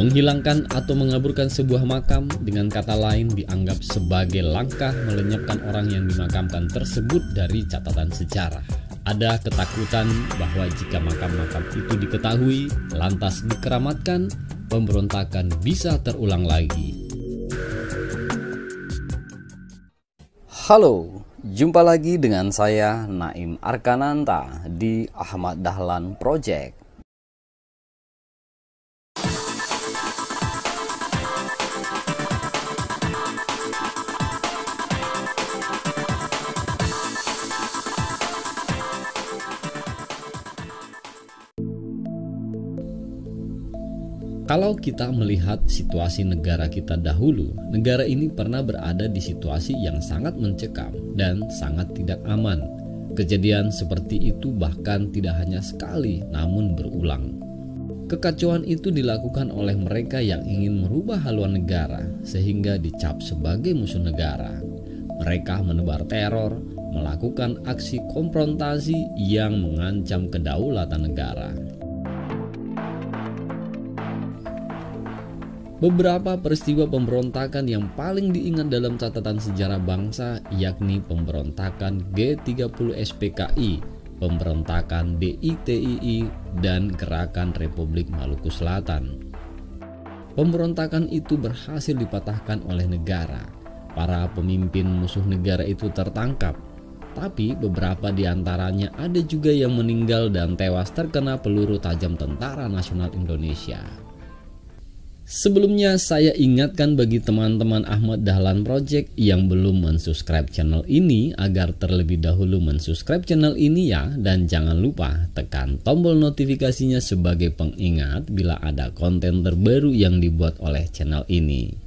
Menghilangkan atau mengaburkan sebuah makam dengan kata lain dianggap sebagai langkah melenyapkan orang yang dimakamkan tersebut dari catatan sejarah. Ada ketakutan bahwa jika makam-makam itu diketahui lantas dikeramatkan, pemberontakan bisa terulang lagi. Halo, jumpa lagi dengan saya Naim Arkananta di Ahmad Dahlan Project. Kalau kita melihat situasi negara kita dahulu, negara ini pernah berada di situasi yang sangat mencekam dan sangat tidak aman. Kejadian seperti itu bahkan tidak hanya sekali, namun berulang. Kekacauan itu dilakukan oleh mereka yang ingin merubah haluan negara, sehingga dicap sebagai musuh negara. Mereka menebar teror, melakukan aksi konfrontasi yang mengancam kedaulatan negara. Beberapa peristiwa pemberontakan yang paling diingat dalam catatan sejarah bangsa yakni pemberontakan G30 SPKI, pemberontakan DITII, dan Gerakan Republik Maluku Selatan. Pemberontakan itu berhasil dipatahkan oleh negara. Para pemimpin musuh negara itu tertangkap, tapi beberapa di antaranya ada juga yang meninggal dan tewas terkena peluru tajam Tentara Nasional Indonesia. Sebelumnya saya ingatkan bagi teman-teman Ahmad Dahlan Project yang belum mensubscribe channel ini agar terlebih dahulu mensubscribe channel ini ya, dan jangan lupa tekan tombol notifikasinya sebagai pengingat bila ada konten terbaru yang dibuat oleh channel ini.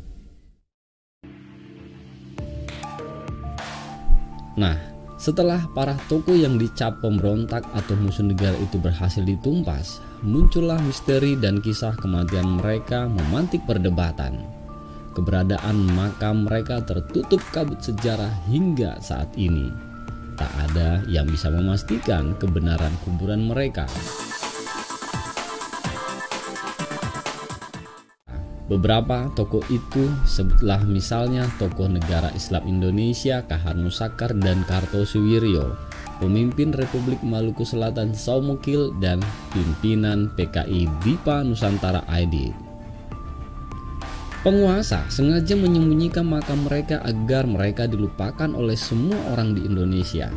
Nah, setelah para tokoh yang dicap pemberontak atau musuh negara itu berhasil ditumpas, muncullah misteri dan kisah kematian mereka memantik perdebatan. Keberadaan makam mereka tertutup kabut sejarah hingga saat ini. Tak ada yang bisa memastikan kebenaran kuburan mereka. Beberapa tokoh itu sebutlah misalnya tokoh negara Islam Indonesia Kahar Musakar dan Kartosuwiryo, pemimpin Republik Maluku Selatan Saumukil, dan pimpinan PKI Dipa Nusantara ID. Penguasa sengaja menyembunyikan makam mereka agar mereka dilupakan oleh semua orang di Indonesia.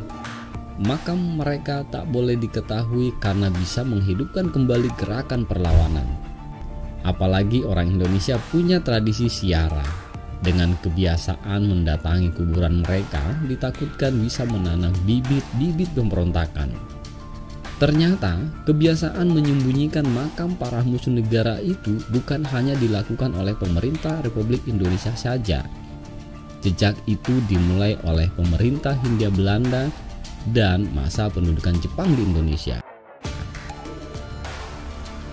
Makam mereka tak boleh diketahui karena bisa menghidupkan kembali gerakan perlawanan. Apalagi orang Indonesia punya tradisi ziarah. Dengan kebiasaan mendatangi kuburan mereka, ditakutkan bisa menanam bibit-bibit pemberontakan. Ternyata, kebiasaan menyembunyikan makam para musuh negara itu bukan hanya dilakukan oleh pemerintah Republik Indonesia saja. Jejak itu dimulai oleh pemerintah Hindia Belanda dan masa pendudukan Jepang di Indonesia.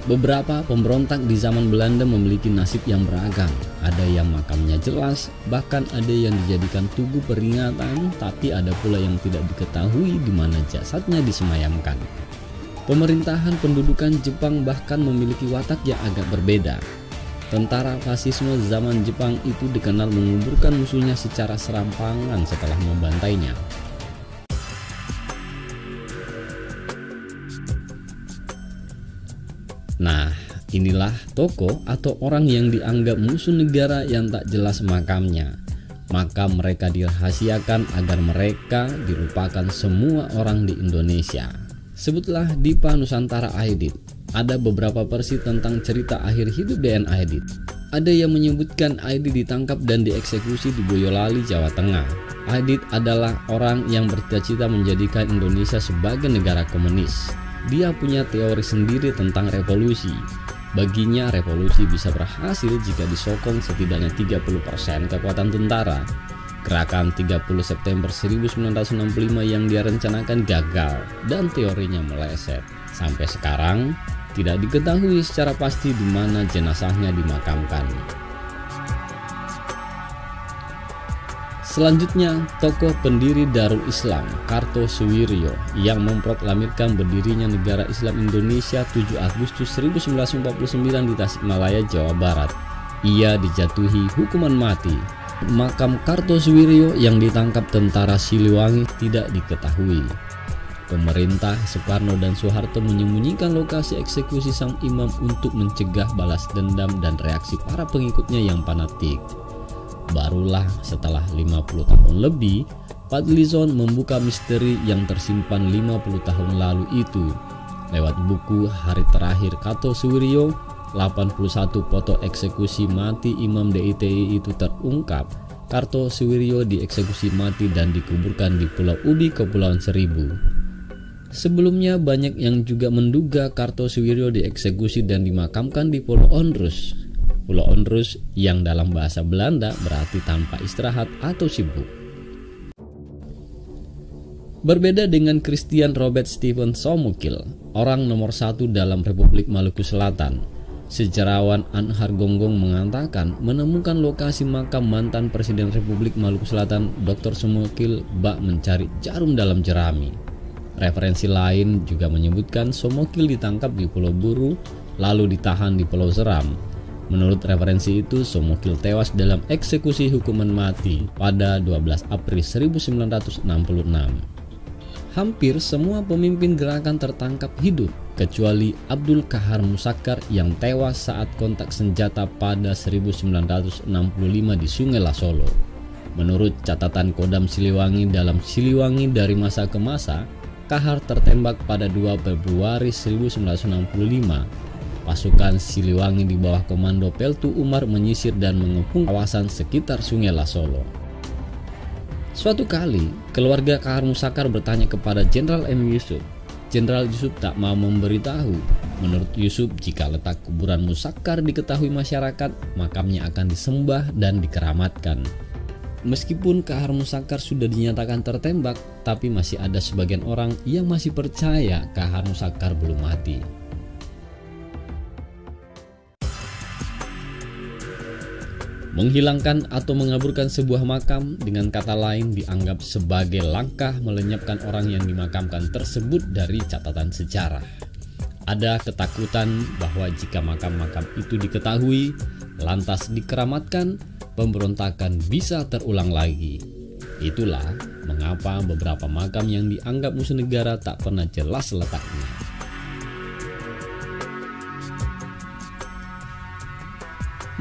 Beberapa pemberontak di zaman Belanda memiliki nasib yang beragam. Ada yang makamnya jelas, bahkan ada yang dijadikan tugu peringatan, tapi ada pula yang tidak diketahui di mana jasadnya disemayamkan. Pemerintahan pendudukan Jepang bahkan memiliki watak yang agak berbeda. Tentara fasisme zaman Jepang itu dikenal menguburkan musuhnya secara serampangan setelah membantainya. Nah, inilah tokoh atau orang yang dianggap musuh negara yang tak jelas makamnya. Maka mereka dirahasiakan agar mereka dilupakan semua orang di Indonesia. Sebutlah Dipa Nusantara Aidit. Ada beberapa versi tentang cerita akhir hidup DN Aidit. Ada yang menyebutkan Aidit ditangkap dan dieksekusi di Boyolali, Jawa Tengah. Aidit adalah orang yang bercita-cita menjadikan Indonesia sebagai negara komunis. Dia punya teori sendiri tentang revolusi. Baginya revolusi bisa berhasil jika disokong setidaknya 30% kekuatan tentara. Gerakan 30 September 1965 yang dia rencanakan gagal dan teorinya meleset. Sampai sekarang tidak diketahui secara pasti di mana jenazahnya dimakamkan. Selanjutnya, tokoh pendiri Darul Islam Kartosuwiryo yang memproklamirkan berdirinya negara Islam Indonesia 7 Agustus 1949 di Tasikmalaya, Jawa Barat. Ia dijatuhi hukuman mati. Makam Kartosuwiryo yang ditangkap tentara Siliwangi tidak diketahui. Pemerintah Soekarno dan Soeharto menyembunyikan lokasi eksekusi sang imam untuk mencegah balas dendam dan reaksi para pengikutnya yang fanatik. Barulah setelah 50 tahun lebih, Fadlizon membuka misteri yang tersimpan 50 tahun lalu itu. Lewat buku Hari Terakhir Kartosuwiryo, 81 foto eksekusi mati Imam DITI itu terungkap. Kartosuwiryo dieksekusi mati dan dikuburkan di Pulau Ubi, Kepulauan Seribu. Sebelumnya banyak yang juga menduga Kartosuwiryo dieksekusi dan dimakamkan di Pulau Onrus. Pulau Onrus yang dalam bahasa Belanda berarti tanpa istirahat atau sibuk. Berbeda dengan Christian Robert Stephen Somokil, orang nomor 1 dalam Republik Maluku Selatan, sejarawan Anhar Gonggong mengatakan menemukan lokasi makam mantan Presiden Republik Maluku Selatan Dr. Somokil bak mencari jarum dalam jerami. Referensi lain juga menyebutkan Somokil ditangkap di Pulau Buru lalu ditahan di Pulau Seram. Menurut referensi itu, Somokil tewas dalam eksekusi hukuman mati pada 12 April 1966. Hampir semua pemimpin gerakan tertangkap hidup, kecuali Abdul Kahar Musakkar yang tewas saat kontak senjata pada 1965 di Sungai Lasolo. Menurut catatan Kodam Siliwangi dalam Siliwangi dari masa ke masa, Kahar tertembak pada 2 Februari 1965. Pasukan Siliwangi di bawah komando Peltu Umar menyisir dan mengepung kawasan sekitar Sungai Lasolo. Suatu kali, keluarga Kahar Musakkar bertanya kepada Jenderal M. Yusuf. Jenderal Yusuf tak mau memberitahu. Menurut Yusuf, jika letak kuburan Musakkar diketahui masyarakat, makamnya akan disembah dan dikeramatkan. Meskipun Kahar Musakkar sudah dinyatakan tertembak, tapi masih ada sebagian orang yang masih percaya Kahar Musakkar belum mati. Menghilangkan atau mengaburkan sebuah makam dengan kata lain dianggap sebagai langkah melenyapkan orang yang dimakamkan tersebut dari catatan sejarah. Ada ketakutan bahwa jika makam-makam itu diketahui, lantas dikeramatkan, pemberontakan bisa terulang lagi. Itulah mengapa beberapa makam yang dianggap musuh negara tak pernah jelas letaknya.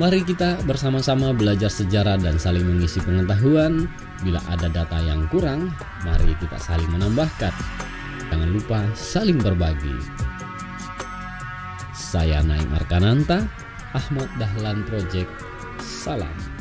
Mari kita bersama-sama belajar sejarah dan saling mengisi pengetahuan. Bila ada data yang kurang, mari kita saling menambahkan. Jangan lupa saling berbagi. Saya Naim Arkananta, Ahmad Dahlan Project. Salam.